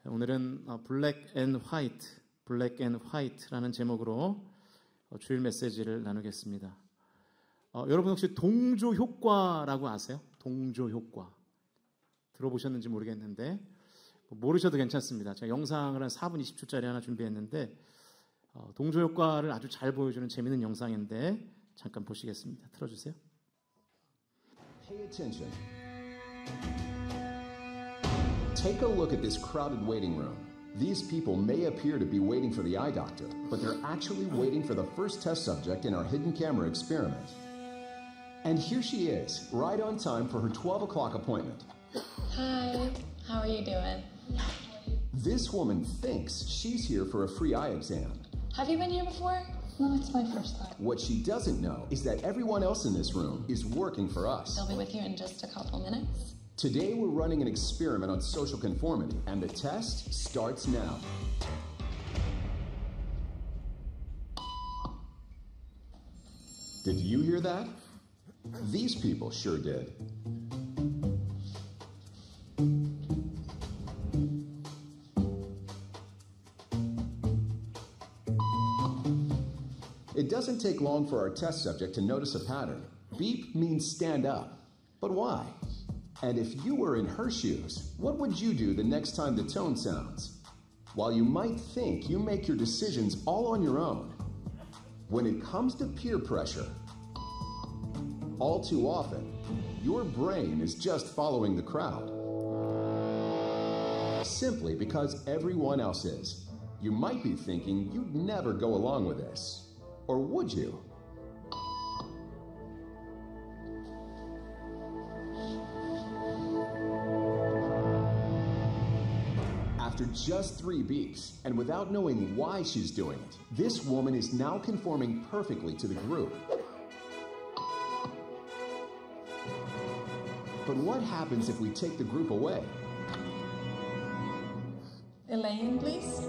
오늘은 블랙 앤 화이트, 블랙 앤 화이트라는 제목으로 주일 메시지를 나누겠습니다. 여러분 혹시 동조 효과라고 아세요? 동조 효과. 들어보셨는지 모르겠는데 모르셔도 괜찮습니다. 제가 영상을 한 4분 20초짜리 하나 준비했는데 동조 효과를 아주 잘 보여주는 재미있는 영상인데 잠깐 보시겠습니다. 틀어주세요. Pay attention. Take a look at this crowded waiting room. These people may appear to be waiting for the eye doctor, but they're actually waiting for the first test subject in our hidden camera experiment. And here she is, right on time for her 12 o'clock appointment. Hi, how are you doing? This woman thinks she's here for a free eye exam. Have you been here before? No, it's my first time. What she doesn't know is that everyone else in this room is working for us. They'll be with you in just a couple minutes. Today we're running an experiment on social conformity, and the test starts now. Did you hear that? These people sure did. It doesn't take long for our test subject to notice a pattern. Beep means stand up. But why? And if you were in her shoes, what would you do the next time the tone sounds? While you might think you make your decisions all on your own, when it comes to peer pressure, all too often, your brain is just following the crowd. Simply because everyone else is. You might be thinking you'd never go along with this. Or would you? After just 3 beeps, and without knowing why she's doing it, this woman is now conforming perfectly to the group. But what happens if we take the group away? Elaine, please.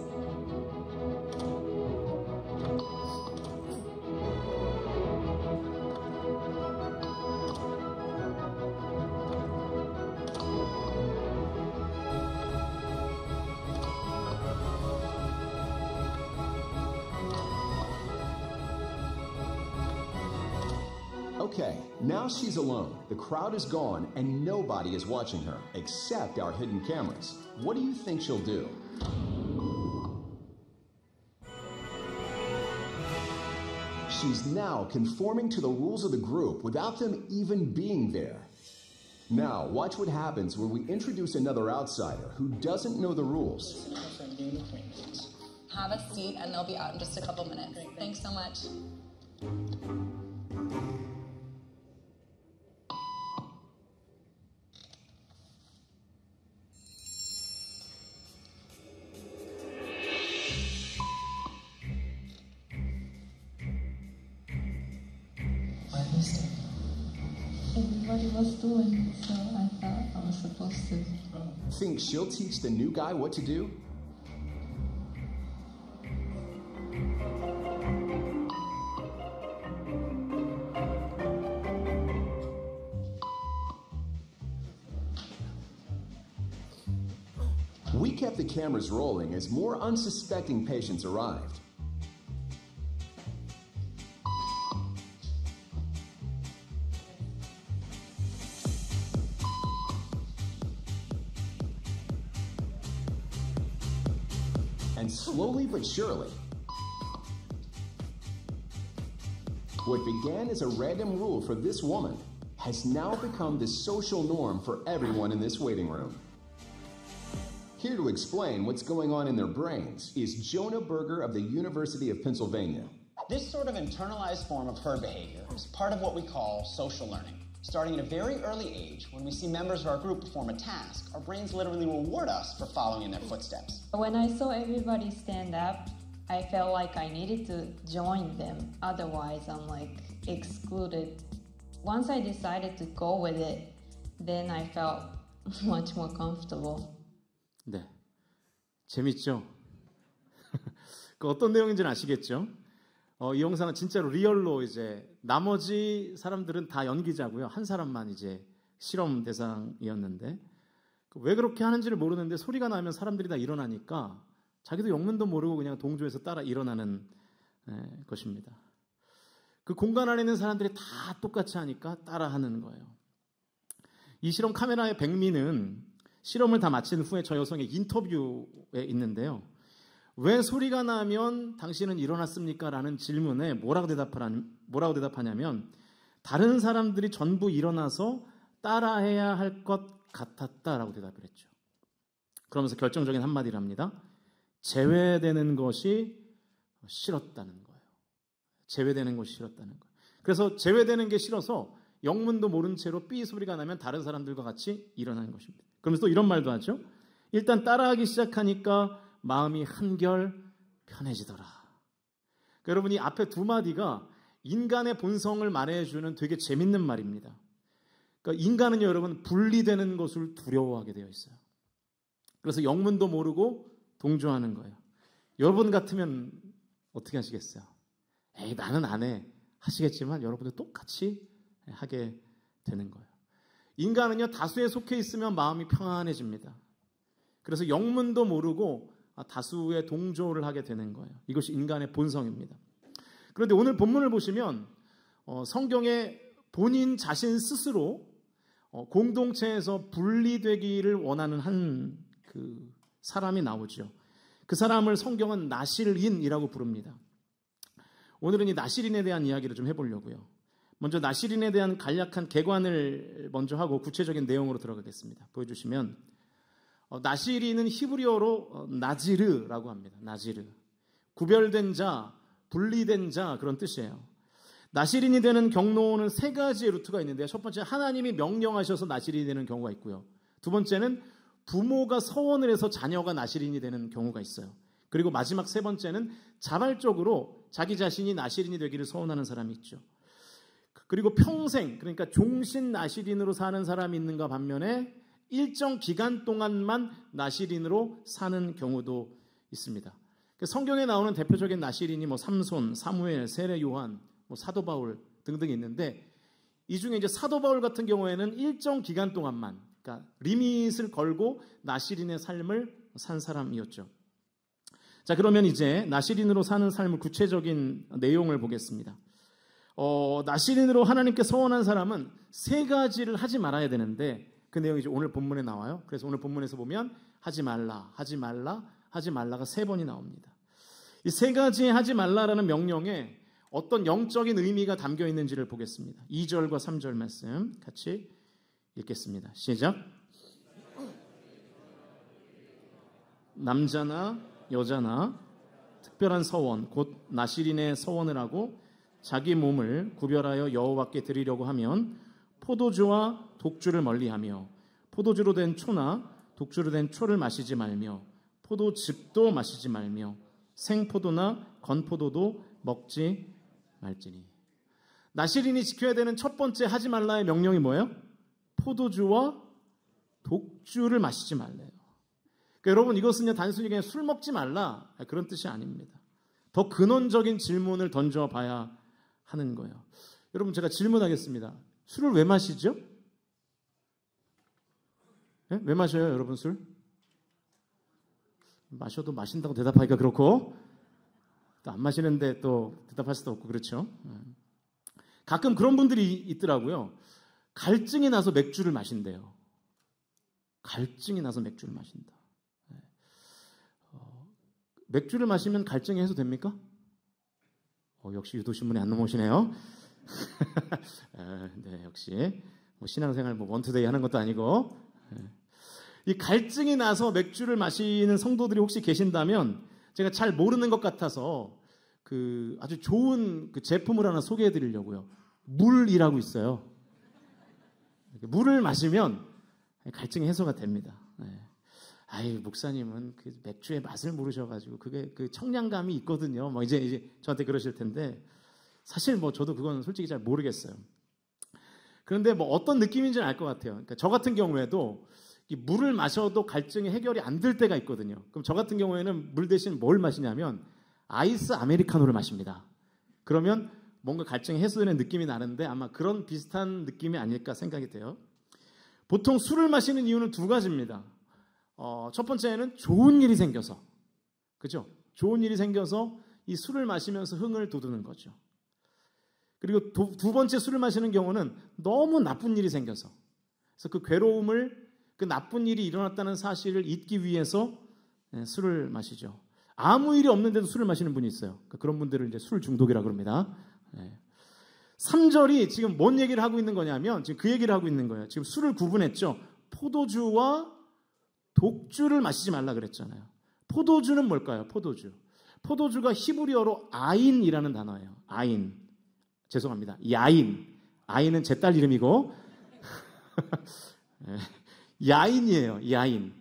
Okay, now she's alone. The crowd is gone and nobody is watching her, except our hidden cameras. What do you think she'll do? She's now conforming to the rules of the group without them even being there. Now, watch what happens when we introduce another outsider who doesn't know the rules. Have a seat and they'll be out in just a couple minutes. Thanks so much. Everybody was doing, so I thought I was supposed to. Think she'll teach the new guy what to do? We kept the cameras rolling as more unsuspecting patients arrived. And slowly but surely, what began as a random rule for this woman has now become the social norm for everyone in this waiting room. Here to explain what's going on in their brains is Jonah Berger of the University of Pennsylvania. This sort of internalized form of herd behavior is part of what we call social learning. Starting at a very early age, when we see members of our group perform a task, our brains literally reward us for following in their footsteps. When I saw everybody stand up, I felt like I needed to join them. Otherwise, I'm like excluded. Once I decided to go with it, then I felt much more comfortable. 네, 재밌죠? 그 어떤 내용인지는 아시겠죠? 이 영상은 진짜로 리얼로 이제 나머지 사람들은 다 연기자고요. 한 사람만 이제 실험 대상이었는데 왜 그렇게 하는지를 모르는데 소리가 나면 사람들이 다 일어나니까 자기도 영문도 모르고 그냥 동조해서 따라 일어나는 것입니다. 그 공간 안에 있는 사람들이 다 똑같이 하니까 따라하는 거예요. 이 실험 카메라의 백미는 실험을 다 마친 후에 저 여성의 인터뷰에 있는데요. 왜 소리가 나면 당신은 일어났습니까? 라는 질문에 뭐라고 대답하냐면 다른 사람들이 전부 일어나서 따라해야 할 것 같았다라고 대답을 했죠. 그러면서 결정적인 한마디를 합니다. 제외되는 것이 싫었다는 거예요. 제외되는 것이 싫었다는 거예요. 그래서 제외되는 게 싫어서 영문도 모른 채로 삐 소리가 나면 다른 사람들과 같이 일어나는 것입니다. 그러면서 또 이런 말도 하죠. 일단 따라하기 시작하니까 마음이 한결 편해지더라. 그러니까 여러분 이 앞에 두 마디가 인간의 본성을 말해주는 되게 재밌는 말입니다. 그러니까 인간은 여러분 분리되는 것을 두려워하게 되어 있어요. 그래서 영문도 모르고 동조하는 거예요. 여러분 같으면 어떻게 하시겠어요? 에이 나는 안 해 하시겠지만 여러분도 똑같이 하게 되는 거예요. 인간은요 다수에 속해 있으면 마음이 평안해집니다. 그래서 영문도 모르고 다수의 동조를 하게 되는 거예요. 이것이 인간의 본성입니다. 그런데 오늘 본문을 보시면 성경에 본인 자신 스스로 공동체에서 분리되기를 원하는 한 그 사람이 나오죠. 그 사람을 성경은 나실인이라고 부릅니다. 오늘은 이 나실인에 대한 이야기를 좀 해보려고요. 먼저 나실인에 대한 간략한 개관을 먼저 하고 구체적인 내용으로 들어가겠습니다. 보여주시면 나실인은 히브리어로 나지르라고 합니다. 나지르. 구별된 자, 분리된 자 그런 뜻이에요. 나실인이 되는 경로는 세 가지의 루트가 있는데요. 첫 번째 하나님이 명령하셔서 나실인이 되는 경우가 있고요. 두 번째는 부모가 서원을 해서 자녀가 나실인이 되는 경우가 있어요. 그리고 마지막 세 번째는 자발적으로 자기 자신이 나실인이 되기를 서원하는 사람이 있죠. 그리고 평생 그러니까 종신 나실인으로 사는 사람이 있는가 반면에 일정 기간 동안만 나실인으로 사는 경우도 있습니다. 성경에 나오는 대표적인 나실인이 삼손, 사무엘, 세례 요한, 사도 바울 등등이 있는데 이 중에 이제 사도 바울 같은 경우에는 일정 기간 동안만 그러니까 리밋을 걸고 나실인의 삶을 산 사람이었죠. 자 그러면 이제 나실인으로 사는 삶의 구체적인 내용을 보겠습니다. 나실인으로 하나님께 서원한 사람은 세 가지를 하지 말아야 되는데 그 내용이 이제 오늘 본문에 나와요. 그래서 오늘 본문에서 보면 하지 말라, 하지 말라, 하지 말라가 세 번이 나옵니다. 이 세 가지 하지 말라라는 명령에 어떤 영적인 의미가 담겨 있는지를 보겠습니다. 2절과 3절 말씀 같이 읽겠습니다. 시작. 남자나 여자나 특별한 서원, 곧 나실인의 서원을 하고 자기 몸을 구별하여 여호와께 드리려고 하면 포도주와 독주를 멀리하며 포도주로 된 초나 독주로 된 초를 마시지 말며 포도즙도 마시지 말며 생포도나 건포도도 먹지 말지니. 나실인이 지켜야 되는 첫 번째 하지 말라의 명령이 뭐예요? 포도주와 독주를 마시지 말래요. 그러니까 여러분 이것은요 단순히 그냥 술 먹지 말라 그런 뜻이 아닙니다. 더 근원적인 질문을 던져봐야 하는 거예요. 여러분 제가 질문하겠습니다. 술을 왜 마시죠? 네? 왜 마셔요 여러분 술? 마셔도 마신다고 대답하기가 그렇고 또 안 마시는데 또 대답할 수도 없고 그렇죠. 가끔 그런 분들이 있더라고요. 갈증이 나서 맥주를 마신대요. 갈증이 나서 맥주를 마신다. 맥주를 마시면 갈증이 해소됩니까? 역시 유도신문에 안 넘어오시네요. 네, 역시 신앙생활 원투데이 하는 것도 아니고 이 갈증이 나서 맥주를 마시는 성도들이 혹시 계신다면 제가 잘 모르는 것 같아서 아주 좋은 제품을 하나 소개해 드리려고요. 물이라고 있어요. 물을 마시면 갈증이 해소가 됩니다. 아이 목사님은 그 맥주의 맛을 모르셔가지고 그게 그 청량감이 있거든요. 이제 저한테 그러실 텐데 사실 저도 그건 솔직히 잘 모르겠어요. 그런데 어떤 느낌인지는 알 것 같아요. 그러니까 저 같은 경우에도 이 물을 마셔도 갈증이 해결이 안 될 때가 있거든요. 그럼 저 같은 경우에는 물 대신 뭘 마시냐면 아이스 아메리카노를 마십니다. 그러면 뭔가 갈증이 해소되는 느낌이 나는데 아마 그런 비슷한 느낌이 아닐까 생각이 돼요. 보통 술을 마시는 이유는 두 가지입니다. 첫 번째는 좋은 일이 생겨서, 그죠? 좋은 일이 생겨서 이 술을 마시면서 흥을 돋우는 거죠. 그리고 두 번째 술을 마시는 경우는 너무 나쁜 일이 생겨서, 그래서 그 괴로움을, 그 나쁜 일이 일어났다는 사실을 잊기 위해서 술을 마시죠. 아무 일이 없는데도 술을 마시는 분이 있어요. 그런 분들을 이제 술 중독이라고 합니다. 3절이 지금 뭔 얘기를 하고 있는 거냐면, 지금 그 얘기를 하고 있는 거예요. 지금 술을 구분했죠. 포도주와 독주를 마시지 말라 그랬잖아요. 포도주는 뭘까요? 포도주가 히브리어로 아인이라는 단어예요. 아인. 죄송합니다. 야인. 아인은 제 딸 이름이고 야인이에요. 야인.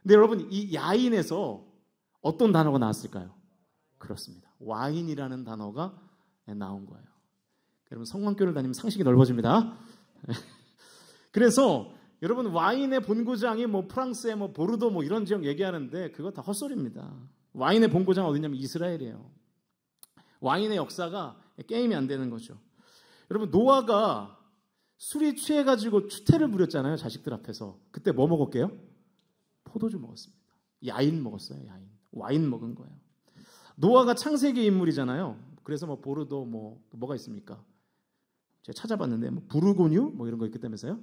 근데 여러분, 이 야인에서 어떤 단어가 나왔을까요? 그렇습니다. 와인이라는 단어가 나온 거예요. 여러분, 성만교를 다니면 상식이 넓어집니다. 그래서 여러분, 와인의 본고장이 뭐 프랑스의 뭐 보르도 뭐 이런 지역 얘기하는데 그거 다 헛소리입니다. 와인의 본고장 어디냐면 이스라엘이에요. 와인의 역사가 게임이 안 되는 거죠. 여러분, 노아가 술이 취해가지고 추태를 부렸잖아요. 자식들 앞에서. 그때 뭐 먹었게요? 포도주 먹었습니다. 야인 먹었어요. 야인. 와인 먹은 거예요. 노아가 창세기 인물이잖아요. 그래서 뭐 보르도 뭐가 있습니까? 제가 찾아봤는데 뭐 부르고뉴 뭐 이런 거 있기 때문에요.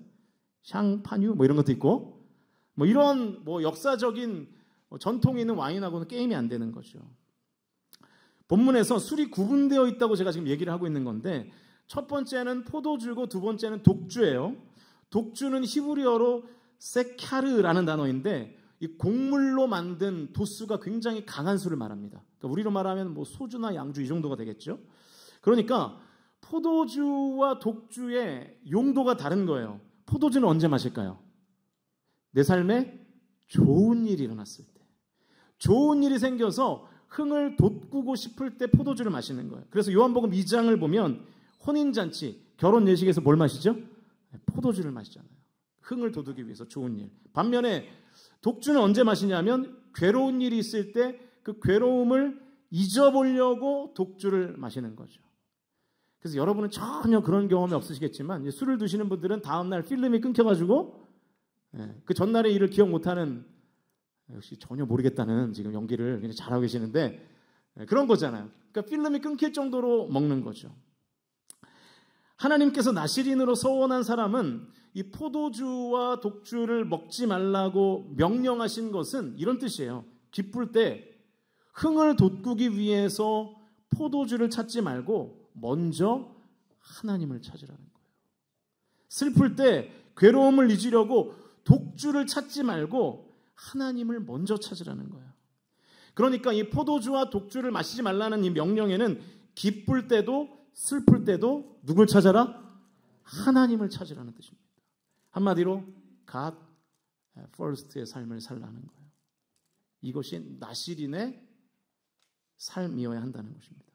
샹파뉴 뭐 이런 것도 있고, 뭐 이런 뭐 역사적인 전통이 있는 와인하고는 게임이 안 되는 거죠. 본문에서 술이 구분되어 있다고 제가 지금 얘기를 하고 있는 건데, 첫 번째는 포도주고 두 번째는 독주예요. 독주는 히브리어로 세캬르라는 단어인데, 이 곡물로 만든 도수가 굉장히 강한 술을 말합니다. 그러니까 우리로 말하면 뭐 소주나 양주 이 정도가 되겠죠. 그러니까 포도주와 독주의 용도가 다른 거예요. 포도주는 언제 마실까요? 내 삶에 좋은 일이 일어났을 때, 좋은 일이 생겨서 흥을 돋구고 싶을 때 포도주를 마시는 거예요. 그래서 요한복음 2장을 보면 혼인잔치, 결혼 예식에서 뭘 마시죠? 포도주를 마시잖아요. 흥을 돋우기 위해서 좋은 일. 반면에 독주는 언제 마시냐면 괴로운 일이 있을 때 그 괴로움을 잊어보려고 독주를 마시는 거죠. 그래서 여러분은 전혀 그런 경험이 없으시겠지만, 술을 드시는 분들은 다음날 필름이 끊겨가지고 그 전날의 일을 기억 못하는, 역시 전혀 모르겠다는 지금 연기를 굉장히 잘하고 계시는데, 그런 거잖아요. 그러니까 필름이 끊길 정도로 먹는 거죠. 하나님께서 나시린으로 서원한 사람은 이 포도주와 독주를 먹지 말라고 명령하신 것은 이런 뜻이에요. 기쁠 때 흥을 돋구기 위해서 포도주를 찾지 말고 먼저 하나님을 찾으라는 거예요. 슬플 때 괴로움을 잊으려고 독주를 찾지 말고 하나님을 먼저 찾으라는 거예요. 그러니까 이 포도주와 독주를 마시지 말라는 이 명령에는 기쁠 때도 슬플 때도 누굴 찾아라? 하나님을 찾으라는 뜻입니다. 한마디로 God first의 삶을 살라는 거예요. 이것이 나시린의 삶이어야 한다는 것입니다.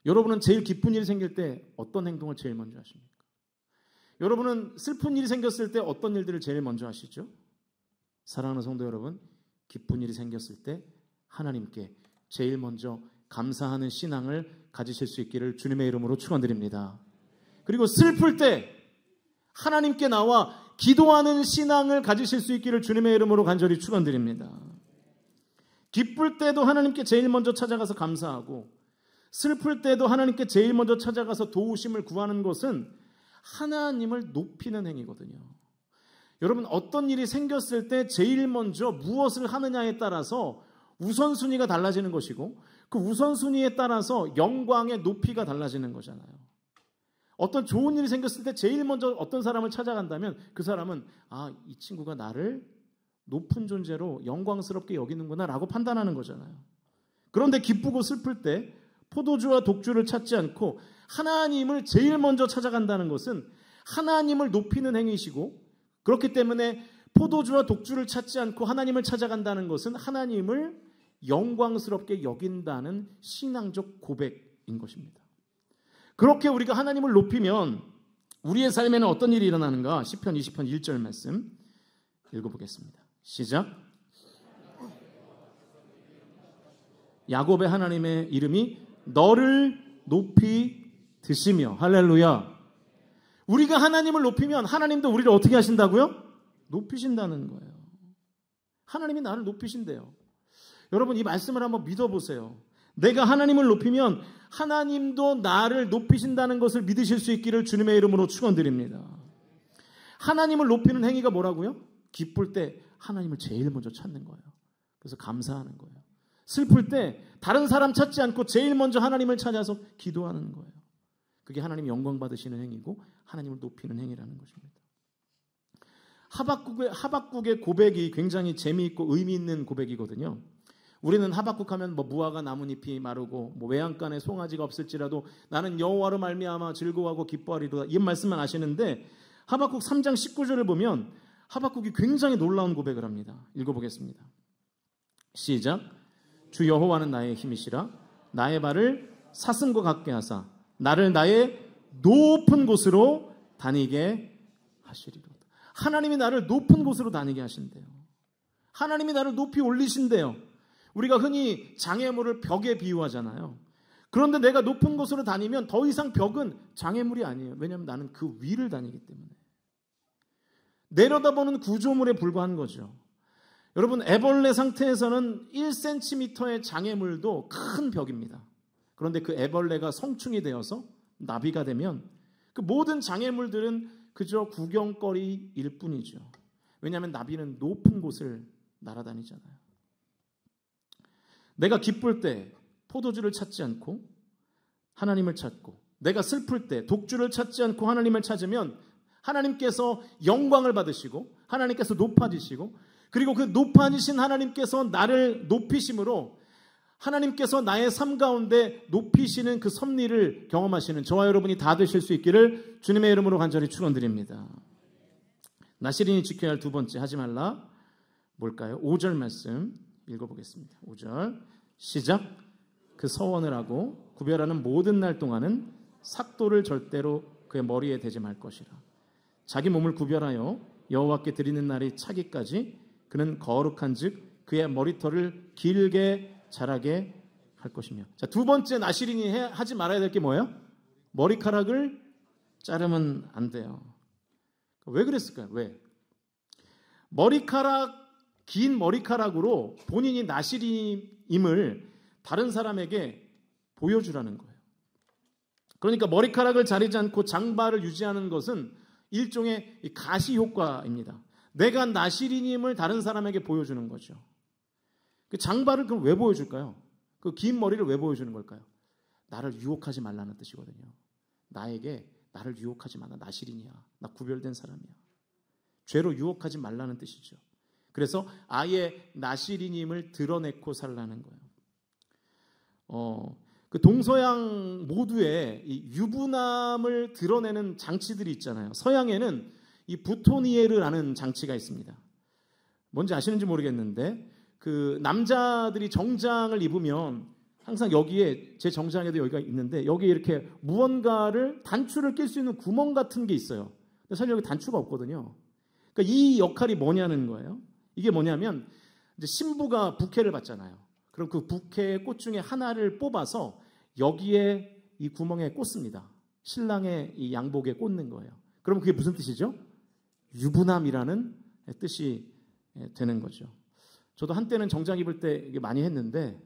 여러분은 제일 기쁜 일이 생길 때 어떤 행동을 제일 먼저 하십니까? 여러분은 슬픈 일이 생겼을 때 어떤 일들을 제일 먼저 하시죠? 사랑하는 성도 여러분, 기쁜 일이 생겼을 때 하나님께 제일 먼저 감사하는 신앙을 가지실 수 있기를 주님의 이름으로 축원드립니다. 그리고 슬플 때 하나님께 나와 기도하는 신앙을 가지실 수 있기를 주님의 이름으로 간절히 축원드립니다. 기쁠 때도 하나님께 제일 먼저 찾아가서 감사하고, 슬플 때도 하나님께 제일 먼저 찾아가서 도우심을 구하는 것은 하나님을 높이는 행위거든요. 여러분, 어떤 일이 생겼을 때 제일 먼저 무엇을 하느냐에 따라서 우선순위가 달라지는 것이고, 그 우선순위에 따라서 영광의 높이가 달라지는 거잖아요. 어떤 좋은 일이 생겼을 때 제일 먼저 어떤 사람을 찾아간다면 그 사람은 이 친구가 나를 높은 존재로 영광스럽게 여기는구나 라고 판단하는 거잖아요. 그런데 기쁘고 슬플 때 포도주와 독주를 찾지 않고 하나님을 제일 먼저 찾아간다는 것은 하나님을 높이는 행위이시고, 그렇기 때문에 포도주와 독주를 찾지 않고 하나님을 찾아간다는 것은 하나님을 영광스럽게 여긴다는 신앙적 고백인 것입니다. 그렇게 우리가 하나님을 높이면 우리의 삶에는 어떤 일이 일어나는가? 시편 20편 1절 말씀 읽어보겠습니다. 시작. 야곱의 하나님의 이름이 너를 높이 드시며, 할렐루야. 우리가 하나님을 높이면 하나님도 우리를 어떻게 하신다고요? 높이신다는 거예요. 하나님이 나를 높이신대요. 여러분 이 말씀을 한번 믿어보세요. 내가 하나님을 높이면 하나님도 나를 높이신다는 것을 믿으실 수 있기를 주님의 이름으로 축원드립니다. 하나님을 높이는 행위가 뭐라고요? 기쁠 때 하나님을 제일 먼저 찾는 거예요. 그래서 감사하는 거예요. 슬플 때 다른 사람 찾지 않고 제일 먼저 하나님을 찾아서 기도하는 거예요. 그게 하나님 영광 받으시는 행위고 하나님을 높이는 행위라는 것입니다. 하박국의 고백이 굉장히 재미있고 의미 있는 고백이거든요. 우리는 하박국 하면 뭐 무화과 나뭇잎이 마르고 뭐 외양간에 송아지가 없을지라도 나는 여호와로 말미암아 즐거워하고 기뻐하리로다 이 말씀만 아시는데 하박국 3장 19절을 보면 하박국이 굉장히 놀라운 고백을 합니다. 읽어보겠습니다. 시작. 주 여호와는 나의 힘이시라 나의 발을 사슴과 같게 하사 나를 나의 높은 곳으로 다니게 하시리로다. 하나님이 나를 높은 곳으로 다니게 하신대요. 하나님이 나를 높이 올리신대요. 우리가 흔히 장애물을 벽에 비유하잖아요. 그런데 내가 높은 곳으로 다니면 더 이상 벽은 장애물이 아니에요. 왜냐하면 나는 그 위를 다니기 때문에. 내려다보는 구조물에 불과한 거죠. 여러분 애벌레 상태에서는 1cm의 장애물도 큰 벽입니다. 그런데 그 애벌레가 성충이 되어서 나비가 되면 그 모든 장애물들은 그저 구경거리일 뿐이죠. 왜냐하면 나비는 높은 곳을 날아다니잖아요. 내가 기쁠 때 포도주를 찾지 않고 하나님을 찾고 내가 슬플 때 독주를 찾지 않고 하나님을 찾으면 하나님께서 영광을 받으시고 하나님께서 높아지시고 그리고 그 높아지신 하나님께서 나를 높이심으로 하나님께서 나의 삶 가운데 높이시는 그 섭리를 경험하시는 저와 여러분이 다 되실 수 있기를 주님의 이름으로 간절히 축원드립니다. 나시린이 지켜야 할 두 번째 하지 말라 뭘까요? 5절 말씀 읽어보겠습니다. 5절 시작. 그 서원을 하고 구별하는 모든 날 동안은 삭도를 절대로 그의 머리에 대지 말 것이라. 자기 몸을 구별하여 여호와께 드리는 날이 차기까지 그는 거룩한즉 그의 머리털을 길게 자라게 할 것이며. 자, 두 번째 나시린이 하지 말아야 될 게 뭐예요? 머리카락을 자르면 안 돼요. 왜 그랬을까요? 왜? 긴 머리카락으로 본인이 나시린임을 다른 사람에게 보여주라는 거예요. 그러니까 머리카락을 자르지 않고 장발을 유지하는 것은 일종의 가시 효과입니다. 내가 나시린임을 다른 사람에게 보여주는 거죠. 그 장발을 그럼 왜 보여줄까요? 그 긴 머리를 왜 보여주는 걸까요? 나를 유혹하지 말라는 뜻이거든요. 나에게 나를 유혹하지 마라. 나시린이야. 나 구별된 사람이야. 죄로 유혹하지 말라는 뜻이죠. 그래서 아예 나시린임을 드러내고 살라는 거예요. 그 동서양 모두에 이 유부남을 드러내는 장치들이 있잖아요. 서양에는 이 부토니에르라는 장치가 있습니다. 뭔지 아시는지 모르겠는데 그 남자들이 정장을 입으면 항상 여기에 제 정장에도 여기가 있는데 여기에 이렇게 무언가를 단추를 낄 수 있는 구멍 같은 게 있어요. 근데 사실 여기 단추가 없거든요. 그러니까 이 역할이 뭐냐는 거예요. 이게 뭐냐면 이제 신부가 부케를 받잖아요. 그럼 그 부케의 꽃 중에 하나를 뽑아서 여기에 이 구멍에 꽂습니다. 신랑의 이 양복에 꽂는 거예요. 그럼 그게 무슨 뜻이죠? 유부남이라는 뜻이 되는 거죠. 저도 한때는 정장 입을 때 이게 많이 했는데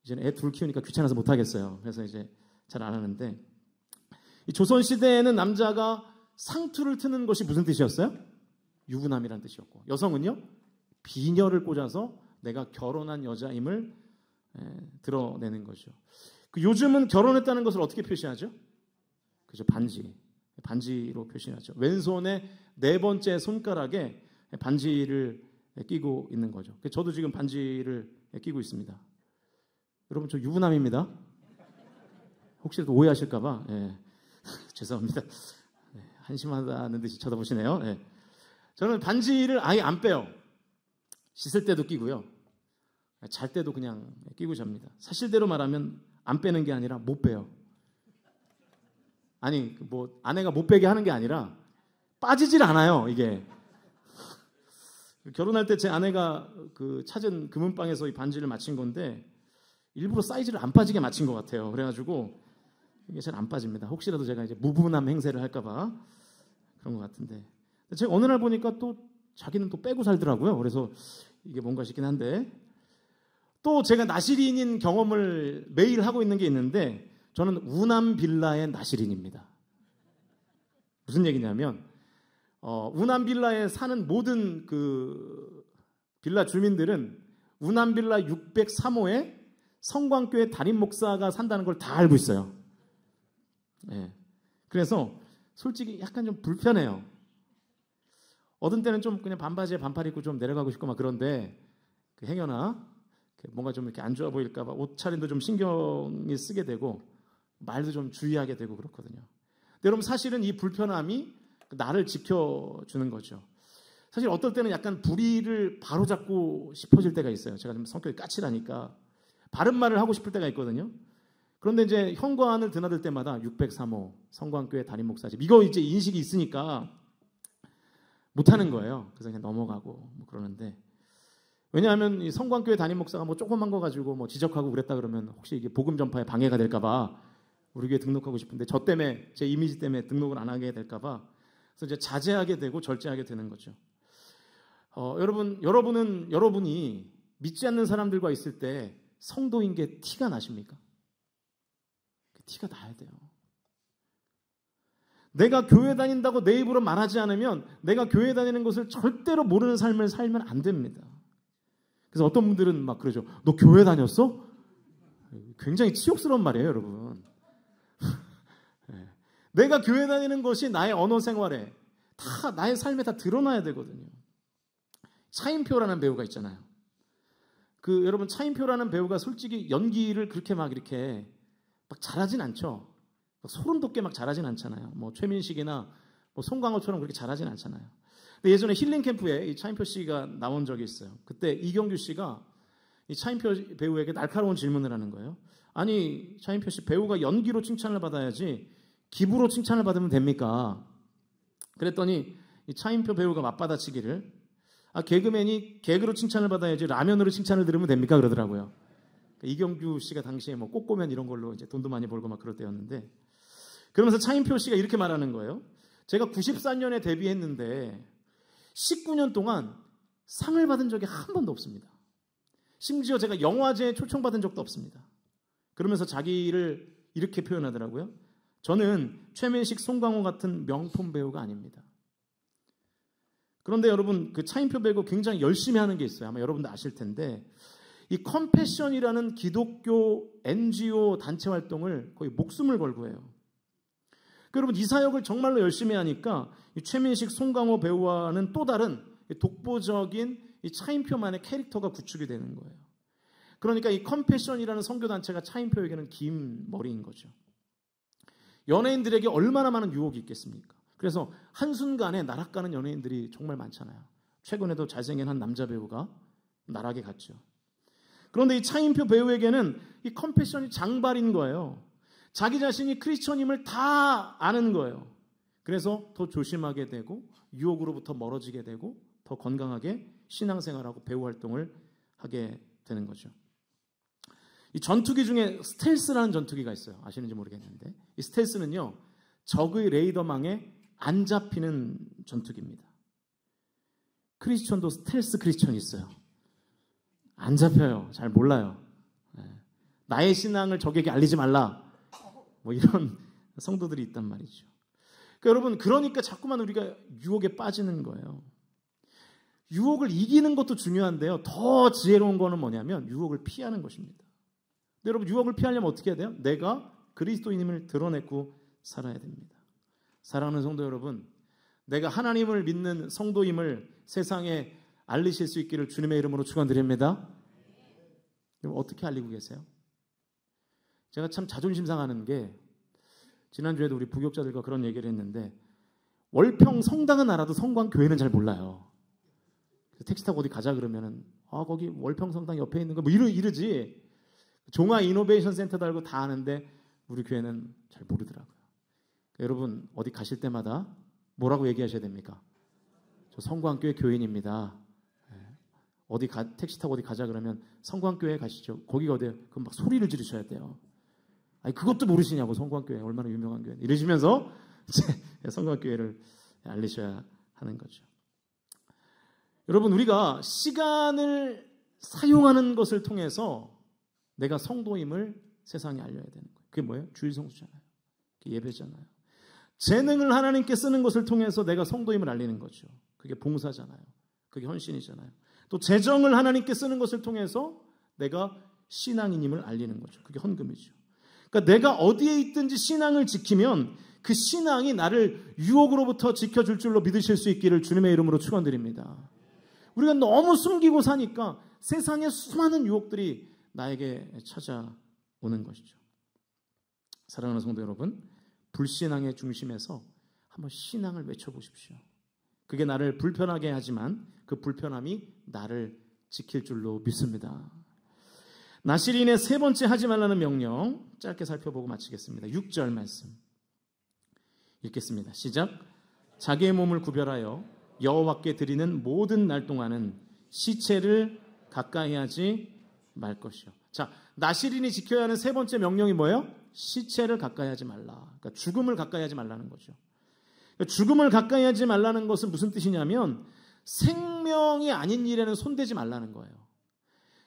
이제는 애 둘 키우니까 귀찮아서 못 하겠어요. 그래서 이제 잘 안 하는데 이 조선 시대에는 남자가 상투를 트는 것이 무슨 뜻이었어요? 유부남이라는 뜻이었고 여성은요 비녀를 꽂아서 내가 결혼한 여자임을 드러내는 거죠. 요즘은 결혼했다는 것을 어떻게 표시하죠? 그죠, 반지로 표시하죠. 왼손의 네 번째 손가락에 반지를 끼고 있는 거죠. 저도 지금 반지를 끼고 있습니다. 여러분 저 유부남입니다. 혹시라도 오해하실까봐 죄송합니다. 한심하다는 듯이 쳐다보시네요. 저는 반지를 아예 안 빼요. 씻을 때도 끼고요. 잘 때도 그냥 끼고 잡니다. 사실대로 말하면 안 빼는 게 아니라 못 빼요. 아니 뭐 아내가 못 빼게 하는 게 아니라 빠지질 않아요. 이게 결혼할 때 제 아내가 그 찾은 금은방에서 이 반지를 맞춘 건데 일부러 사이즈를 안 빠지게 맞춘 것 같아요. 그래가지고 이게 잘 안 빠집니다. 혹시라도 제가 이제 무부남 행세를 할까봐 그런 것 같은데 제가 어느 날 보니까 또 자기는 또 빼고 살더라고요. 그래서 이게 뭔가 싶긴 한데 또 제가 나시린인 경험을 매일 하고 있는 게 있는데 저는 우남 빌라의 나시린입니다. 무슨 얘기냐면 우남 빌라에 사는 모든 그 빌라 주민들은 우남 빌라 603호에 성광교회 담임 목사가 산다는 걸 다 알고 있어요. 네. 그래서 솔직히 약간 좀 불편해요. 어떤 때는 좀 그냥 반바지에 반팔 입고 좀 내려가고 싶고 막 그런데 그 행여나 뭔가 좀 이렇게 안 좋아 보일까 봐 옷차림도 좀 신경이 쓰게 되고 말도 좀 주의하게 되고 그렇거든요. 근데 여러분 사실은 이 불편함이 나를 지켜주는 거죠. 사실 어떨 때는 약간 불의를 바로잡고 싶어질 때가 있어요. 제가 좀 성격이 까칠하니까 바른 말을 하고 싶을 때가 있거든요. 그런데 이제 현관을 드나들 때마다 603호 성광교회 담임 목사집 이거 이제 인식이 있으니까 못하는 거예요. 그래서 그냥 넘어가고 뭐 그러는데 왜냐하면 이 성광교회 담임 목사가 뭐 조그만 거 가지고 뭐 지적하고 그랬다 그러면 혹시 이게 복음 전파에 방해가 될까봐 우리 교회 등록하고 싶은데 저 때문에 제 이미지 때문에 등록을 안 하게 될까봐 그래서 이제 자제하게 되고 절제하게 되는 거죠. 여러분이 믿지 않는 사람들과 있을 때 성도인 게 티가 나십니까? 티가 나야 돼요. 내가 교회 다닌다고 내 입으로 말하지 않으면 내가 교회 다니는 것을 절대로 모르는 삶을 살면 안 됩니다. 그래서 어떤 분들은 막 그러죠. 너 교회 다녔어? 굉장히 치욕스러운 말이에요, 여러분. 내가 교회 다니는 것이 나의 언어 생활에 다 나의 삶에 다 드러나야 되거든요. 차인표라는 배우가 있잖아요. 여러분 차인표라는 배우가 솔직히 연기를 그렇게 막 이렇게 막 잘하진 않죠. 막 소름 돋게 막 잘하진 않잖아요. 뭐 최민식이나 뭐 송강호처럼 그렇게 잘하진 않잖아요. 근데 예전에 힐링 캠프에 이 차인표 씨가 나온 적이 있어요. 그때 이경규 씨가 이 차인표 배우에게 날카로운 질문을 하는 거예요. 아니 차인표 씨 배우가 연기로 칭찬을 받아야지 기부로 칭찬을 받으면 됩니까? 그랬더니 이 차인표 배우가 맞받아치기를 개그맨이 개그로 칭찬을 받아야지 라면으로 칭찬을 들으면 됩니까? 그러더라고요. 이경규 씨가 당시에 뭐 꼬꼬면 이런 걸로 이제 돈도 많이 벌고 막 그럴 때였는데 그러면서 차인표 씨가 이렇게 말하는 거예요. 제가 94년에 데뷔했는데 19년 동안 상을 받은 적이 한 번도 없습니다. 심지어 제가 영화제에 초청받은 적도 없습니다. 그러면서 자기를 이렇게 표현하더라고요. 저는 최민식, 송강호 같은 명품 배우가 아닙니다. 그런데 여러분 그 차인표 배우 굉장히 열심히 하는 게 있어요. 아마 여러분도 아실 텐데 이 컴패션이라는 기독교 NGO 단체 활동을 거의 목숨을 걸고 해요. 여러분 이 사역을 정말로 열심히 하니까 이 최민식, 송강호 배우와는 또 다른 독보적인 이 차인표만의 캐릭터가 구축이 되는 거예요. 그러니까 이 컴패션이라는 선교단체가 차인표에게는 긴 머리인 거죠. 연예인들에게 얼마나 많은 유혹이 있겠습니까? 그래서 한순간에 나락가는 연예인들이 정말 많잖아요. 최근에도 잘생긴 한 남자 배우가 나락에 갔죠. 그런데 이 차인표 배우에게는 이 컴패션이 장발인 거예요. 자기 자신이 크리스천임을 다 아는 거예요. 그래서 더 조심하게 되고 유혹으로부터 멀어지게 되고 더 건강하게 신앙생활하고 배우 활동을 하게 되는 거죠. 이 전투기 중에 스텔스라는 전투기가 있어요. 아시는지 모르겠는데 이 스텔스는요. 적의 레이더망에 안 잡히는 전투기입니다. 크리스천도 스텔스 크리스천이 있어요. 안 잡혀요. 잘 몰라요. 나의 신앙을 적에게 알리지 말라. 뭐 이런 성도들이 있단 말이죠. 여러분 그러니까 자꾸만 우리가 유혹에 빠지는 거예요. 유혹을 이기는 것도 중요한데요. 더 지혜로운 거는 뭐냐면 유혹을 피하는 것입니다. 근데 여러분 유혹을 피하려면 어떻게 해야 돼요? 내가 그리스도인임을 드러내고 살아야 됩니다. 사랑하는 성도 여러분, 내가 하나님을 믿는 성도임을 세상에 알리실 수 있기를 주님의 이름으로 축원드립니다. 여러분 어떻게 알리고 계세요? 제가 참 자존심 상하는 게 지난주에도 우리 부교육자들과 그런 얘기를 했는데 월평 성당은 알아도 성광교회는 잘 몰라요. 택시 타고 어디 가자 그러면은 거기 월평 성당 옆에 있는 거 뭐 이러지. 종아 이노베이션 센터 달고 다 아는데 우리 교회는 잘 모르더라고요. 여러분 어디 가실 때마다 뭐라고 얘기하셔야 됩니까? 저 성광교회 교인입니다. 어디 택시 타고 어디 가자 그러면 성광교회 가시죠. 거기가 어디예요? 그럼 막 소리를 지르셔야 돼요. 아니 그것도 모르시냐고 성광교회 얼마나 유명한 교회 이러시면서 성광교회를 알리셔야 하는 거죠. 여러분, 우리가 시간을 사용하는 것을 통해서 내가 성도임을 세상에 알려야 되는 거예요. 그게 뭐예요? 주일 성수잖아요. 그게 예배잖아요. 재능을 하나님께 쓰는 것을 통해서 내가 성도임을 알리는 거죠. 그게 봉사잖아요. 그게 헌신이잖아요. 또 재정을 하나님께 쓰는 것을 통해서 내가 신앙인임을 알리는 거죠. 그게 헌금이죠. 그러니까 내가 어디에 있든지 신앙을 지키면 그 신앙이 나를 유혹으로부터 지켜줄 줄로 믿으실 수 있기를 주님의 이름으로 축원드립니다. 우리가 너무 숨기고 사니까 세상의 수많은 유혹들이 나에게 찾아오는 것이죠. 사랑하는 성도 여러분, 불신앙의 중심에서 한번 신앙을 외쳐보십시오. 그게 나를 불편하게 하지만 그 불편함이 나를 지킬 줄로 믿습니다. 나시린의 세 번째 하지 말라는 명령 짧게 살펴보고 마치겠습니다. 6절 말씀 읽겠습니다. 시작. 자기의 몸을 구별하여 여호와께 드리는 모든 날 동안은 시체를 가까이 하지 말 것이요. 자, 나시린이 지켜야 하는 세 번째 명령이 뭐예요? 시체를 가까이 하지 말라. 그러니까 죽음을 가까이 하지 말라는 거죠. 그러니까 죽음을 가까이 하지 말라는 것은 무슨 뜻이냐면 생명이 아닌 일에는 손대지 말라는 거예요.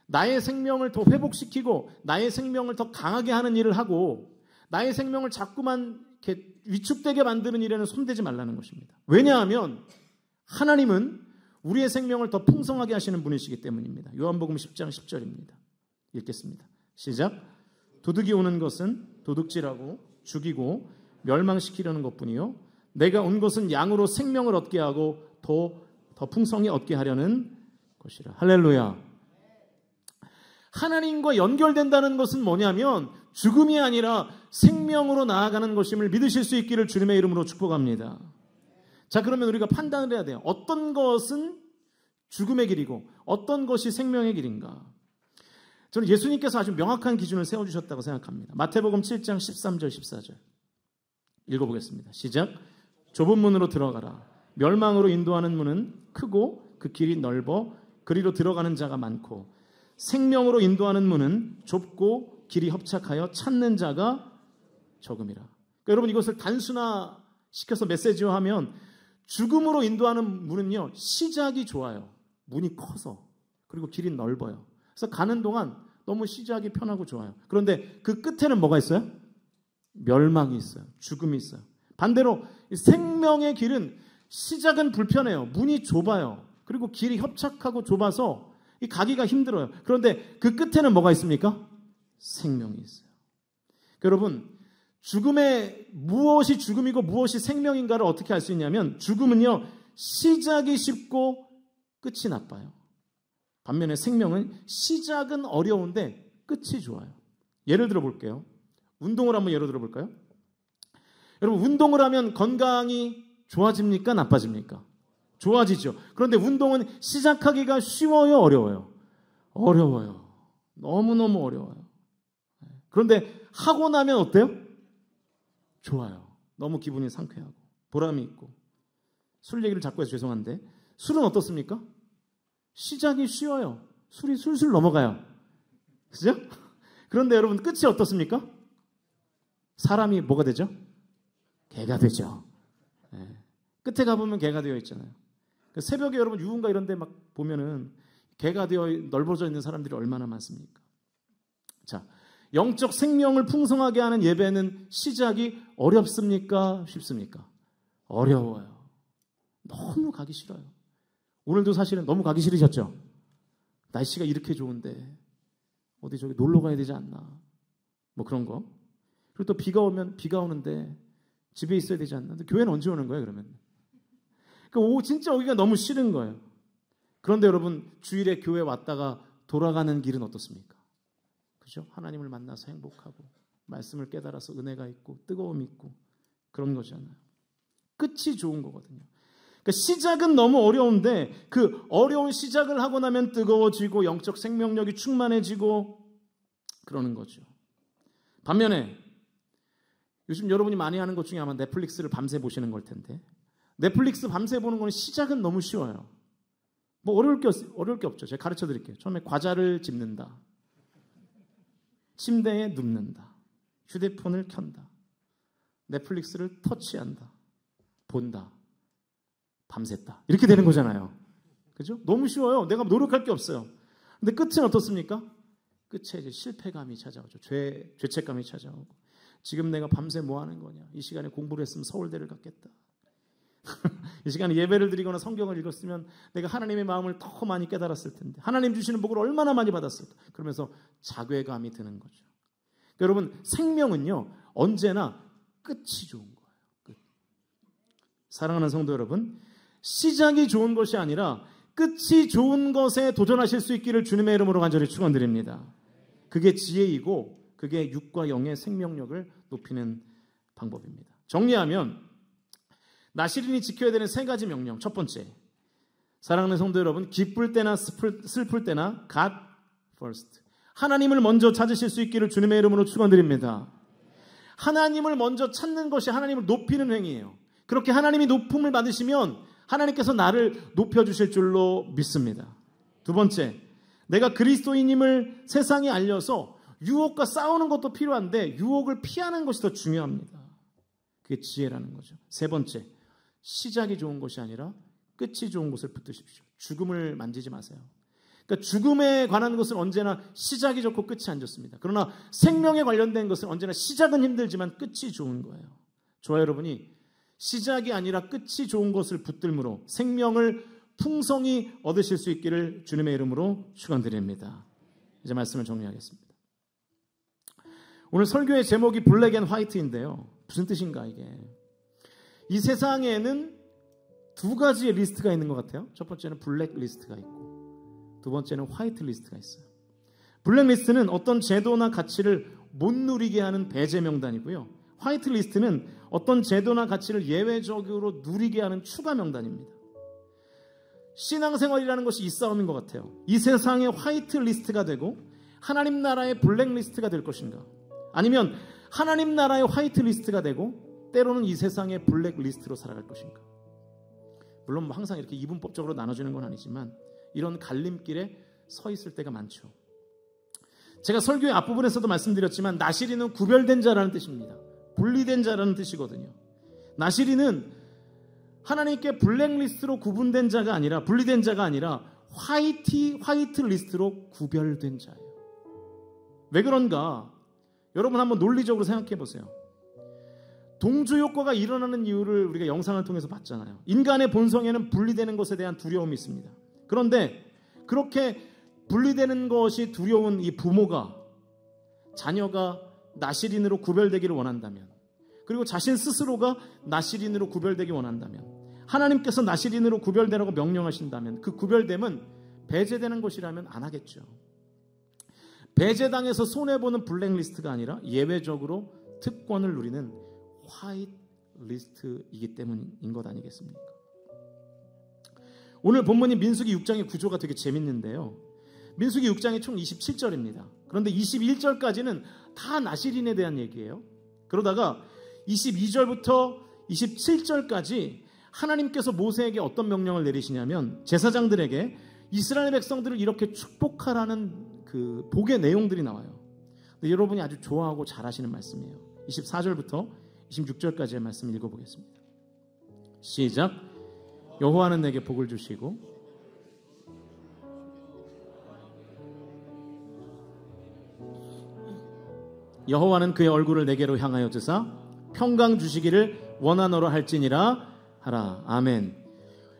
나의 생명을 더 회복시키고 나의 생명을 더 강하게 하는 일을 하고 나의 생명을 자꾸만 이렇게 위축되게 만드는 일에는 손대지 말라는 것입니다. 왜냐하면 하나님은 우리의 생명을 더 풍성하게 하시는 분이시기 때문입니다. 요한복음 10장 10절입니다. 읽겠습니다. 시작. 도둑이 오는 것은 도둑질하고 죽이고 멸망시키려는 것뿐이요 내가 온 것은 양으로 생명을 얻게 하고 더 풍성히 얻게 하려는 것이라. 할렐루야. 하나님과 연결된다는 것은 뭐냐면 죽음이 아니라 생명으로 나아가는 것임을 믿으실 수 있기를 주님의 이름으로 축복합니다. 자, 그러면 우리가 판단을 해야 돼요. 어떤 것은 죽음의 길이고 어떤 것이 생명의 길인가? 저는 예수님께서 아주 명확한 기준을 세워주셨다고 생각합니다. 마태복음 7장 13절 14절 읽어보겠습니다. 시작. 좁은 문으로 들어가라. 멸망으로 인도하는 문은 크고 그 길이 넓어 그리로 들어가는 자가 많고 생명으로 인도하는 문은 좁고 길이 협착하여 찾는 자가 적음이라. 그러니까 여러분 이것을 단순화시켜서 메시지화하면 죽음으로 인도하는 문은요 시작이 좋아요. 문이 커서 그리고 길이 넓어요. 그래서 가는 동안 너무 시작이 편하고 좋아요. 그런데 그 끝에는 뭐가 있어요? 멸망이 있어요. 죽음이 있어요. 반대로 생명의 길은 시작은 불편해요. 문이 좁아요. 그리고 길이 협착하고 좁아서 가기가 힘들어요. 그런데 그 끝에는 뭐가 있습니까? 생명이 있어요. 여러분, 죽음의 무엇이 죽음이고 무엇이 생명인가를 어떻게 알 수 있냐면 죽음은요 시작이 쉽고 끝이 나빠요. 반면에 생명은 시작은 어려운데 끝이 좋아요. 예를 들어 볼게요. 운동을 한번 예로 들어 볼까요? 여러분, 운동을 하면 건강이 좋아집니까? 나빠집니까? 좋아지죠. 그런데 운동은 시작하기가 쉬워요? 어려워요? 어려워요. 너무너무 어려워요. 그런데 하고 나면 어때요? 좋아요. 너무 기분이 상쾌하고 보람이 있고. 술 얘기를 자꾸 해서 죄송한데 술은 어떻습니까? 시작이 쉬워요. 술이 술술 넘어가요. 그죠? 그런데 여러분 끝이 어떻습니까? 사람이 뭐가 되죠? 개가 되죠. 네. 끝에 가보면 개가 되어 있잖아요. 새벽에 여러분 유흥가 이런 데 막 보면은 개가 되어 넓어져 있는 사람들이 얼마나 많습니까? 자, 영적 생명을 풍성하게 하는 예배는 시작이 어렵습니까? 쉽습니까? 어려워요. 너무 가기 싫어요. 오늘도 사실은 너무 가기 싫으셨죠? 날씨가 이렇게 좋은데 어디 저기 놀러 가야 되지 않나? 뭐 그런 거. 그리고 또 비가 오면 비가 오는데 집에 있어야 되지 않나? 근데 교회는 언제 오는 거예요, 그러면? 그러니까 진짜 오기가 너무 싫은 거예요. 그런데 여러분, 주일에 교회 왔다가 돌아가는 길은 어떻습니까? 그죠? 하나님을 만나서 행복하고 말씀을 깨달아서 은혜가 있고 뜨거움이 있고 그런 거잖아요. 끝이 좋은 거거든요. 그러니까 시작은 너무 어려운데 그 어려운 시작을 하고 나면 뜨거워지고 영적 생명력이 충만해지고 그러는 거죠. 반면에 요즘 여러분이 많이 하는 것 중에 아마 넷플릭스를 밤새 보시는 걸 텐데 넷플릭스 밤새 보는 거는 시작은 너무 쉬워요. 뭐 어려울 게 없죠. 제가 가르쳐 드릴게요. 처음에 과자를 집는다. 침대에 눕는다. 휴대폰을 켠다. 넷플릭스를 터치한다. 본다. 밤샜다. 이렇게 되는 거잖아요. 그죠? 너무 쉬워요. 내가 노력할 게 없어요. 근데 끝은 어떻습니까? 끝에 이제 실패감이 찾아오죠. 죄책감이 찾아오고. 지금 내가 밤새 뭐 하는 거냐? 이 시간에 공부를 했으면 서울대를 갔겠다. 이 시간에 예배를 드리거나 성경을 읽었으면 내가 하나님의 마음을 더 많이 깨달았을 텐데, 하나님 주시는 복을 얼마나 많이 받았을까? 그러면서 자괴감이 드는 거죠. 그러니까 여러분, 생명은요 언제나 끝이 좋은 거예요. 끝. 사랑하는 성도 여러분, 시작이 좋은 것이 아니라 끝이 좋은 것에 도전하실 수 있기를 주님의 이름으로 간절히 축원드립니다. 그게 지혜이고 그게 육과 영의 생명력을 높이는 방법입니다. 정리하면 나시린이 지켜야 되는 세 가지 명령. 첫 번째, 사랑하는 성도 여러분, 기쁠 때나 슬플 때나 God first, 하나님을 먼저 찾으실 수 있기를 주님의 이름으로 축원드립니다. 하나님을 먼저 찾는 것이 하나님을 높이는 행위예요. 그렇게 하나님이 높음을 받으시면 하나님께서 나를 높여주실 줄로 믿습니다. 두 번째, 내가 그리스도인임을 세상에 알려서 유혹과 싸우는 것도 필요한데 유혹을 피하는 것이 더 중요합니다. 그게 지혜라는 거죠. 세 번째, 시작이 좋은 것이 아니라 끝이 좋은 것을 붙드십시오. 죽음을 만지지 마세요. 그러니까 죽음에 관한 것은 언제나 시작이 좋고 끝이 안 좋습니다. 그러나 생명에 관련된 것은 언제나 시작은 힘들지만 끝이 좋은 거예요. 저와 여러분이 시작이 아니라 끝이 좋은 것을 붙들므로 생명을 풍성히 얻으실 수 있기를 주님의 이름으로 축원드립니다. 이제 말씀을 정리하겠습니다. 오늘 설교의 제목이 블랙 앤 화이트인데요. 무슨 뜻인가 이게? 이 세상에는 두 가지의 리스트가 있는 것 같아요. 첫 번째는 블랙 리스트가 있고 두 번째는 화이트 리스트가 있어요. 블랙 리스트는 어떤 제도나 가치를 못 누리게 하는 배제 명단이고요. 화이트 리스트는 어떤 제도나 가치를 예외적으로 누리게 하는 추가 명단입니다. 신앙생활이라는 것이 이 싸움인 것 같아요. 이 세상의 화이트 리스트가 되고 하나님 나라의 블랙 리스트가 될 것인가? 아니면 하나님 나라의 화이트 리스트가 되고 때로는 이 세상의 블랙 리스트로 살아갈 것인가? 물론 뭐 항상 이렇게 이분법적으로 나눠지는 건 아니지만 이런 갈림길에 서 있을 때가 많죠. 제가 설교의 앞부분에서도 말씀드렸지만 나시린은 구별된 자라는 뜻입니다. 분리된 자라는 뜻이거든요. 나시린은 하나님께 블랙리스트로 구분된 자가 아니라, 분리된 자가 아니라 화이트 리스트로 구별된 자예요. 왜 그런가? 여러분 한번 논리적으로 생각해 보세요. 동조 효과가 일어나는 이유를 우리가 영상을 통해서 봤잖아요. 인간의 본성에는 분리되는 것에 대한 두려움이 있습니다. 그런데 그렇게 분리되는 것이 두려운 이 부모가 자녀가 나시린으로 구별되기를 원한다면, 그리고 자신 스스로가 나시린으로 구별되기 원한다면, 하나님께서 나시린으로 구별되라고 명령하신다면 그 구별됨은 배제되는 것이라면 안 하겠죠. 배제당해서 손해보는 블랙리스트가 아니라 예외적으로 특권을 누리는 화이트 리스트이기 때문인 것 아니겠습니까? 오늘 본문인 민수기 6장의 구조가 되게 재밌는데요. 민수기 6장이 총 27절입니다. 그런데 21절까지는 다 나시린에 대한 얘기예요. 그러다가 22절부터 27절까지 하나님께서 모세에게 어떤 명령을 내리시냐면 제사장들에게 이스라엘 백성들을 이렇게 축복하라는 그 복의 내용들이 나와요. 근데 여러분이 아주 좋아하고 잘하시는 말씀이에요. 24절부터 26절까지의 말씀 읽어보겠습니다. 시작. 여호와는 내게 복을 주시고 여호와는 그의 얼굴을 내게로 향하여 드사 평강 주시기를 원하노라 할지니라 하라. 아멘.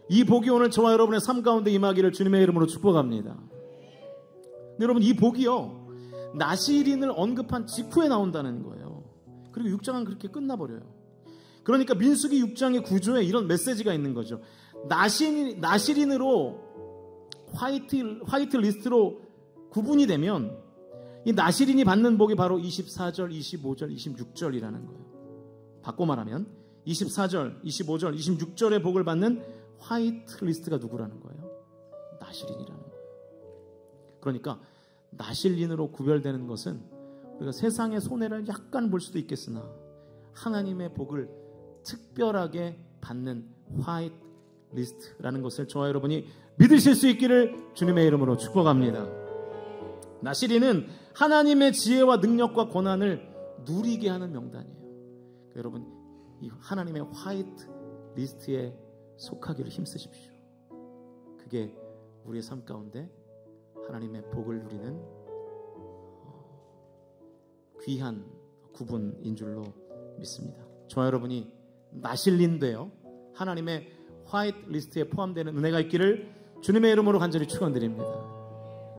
이 복이 오늘 저와 여러분의 삶 가운데 임하기를 주님의 이름으로 축복합니다. 근데 여러분, 이 복이요 나시린을 언급한 직후에 나온다는 거예요. 그리고 6장은 그렇게 끝나버려요. 그러니까 민수기 6장의 구조에 이런 메시지가 있는 거죠. 나시린으로 화이트 리스트로 구분이 되면 이 나시린이 받는 복이 바로 24절, 25절, 26절이라는 거예요. 바꿔 말하면 24절, 25절, 26절의 복을 받는 화이트 리스트가 누구라는 거예요? 나시린이라는 거예요. 그러니까 나시린으로 구별되는 것은 우리가 세상의 손해를 약간 볼 수도 있겠으나 하나님의 복을 특별하게 받는 화이트 리스트라는 것을 저와 여러분이 믿으실 수 있기를 주님의 이름으로 축복합니다. 나시린은 하나님의 지혜와 능력과 권한을 누리게 하는 명단이에요. 여러분, 이 하나님의 화이트 리스트에 속하기를 힘쓰십시오. 그게 우리의 삶 가운데 하나님의 복을 누리는 귀한 구분인 줄로 믿습니다. 저와 여러분이 나실린되어 하나님의 화이트 리스트에 포함되는 은혜가 있기를 주님의 이름으로 간절히 축원드립니다.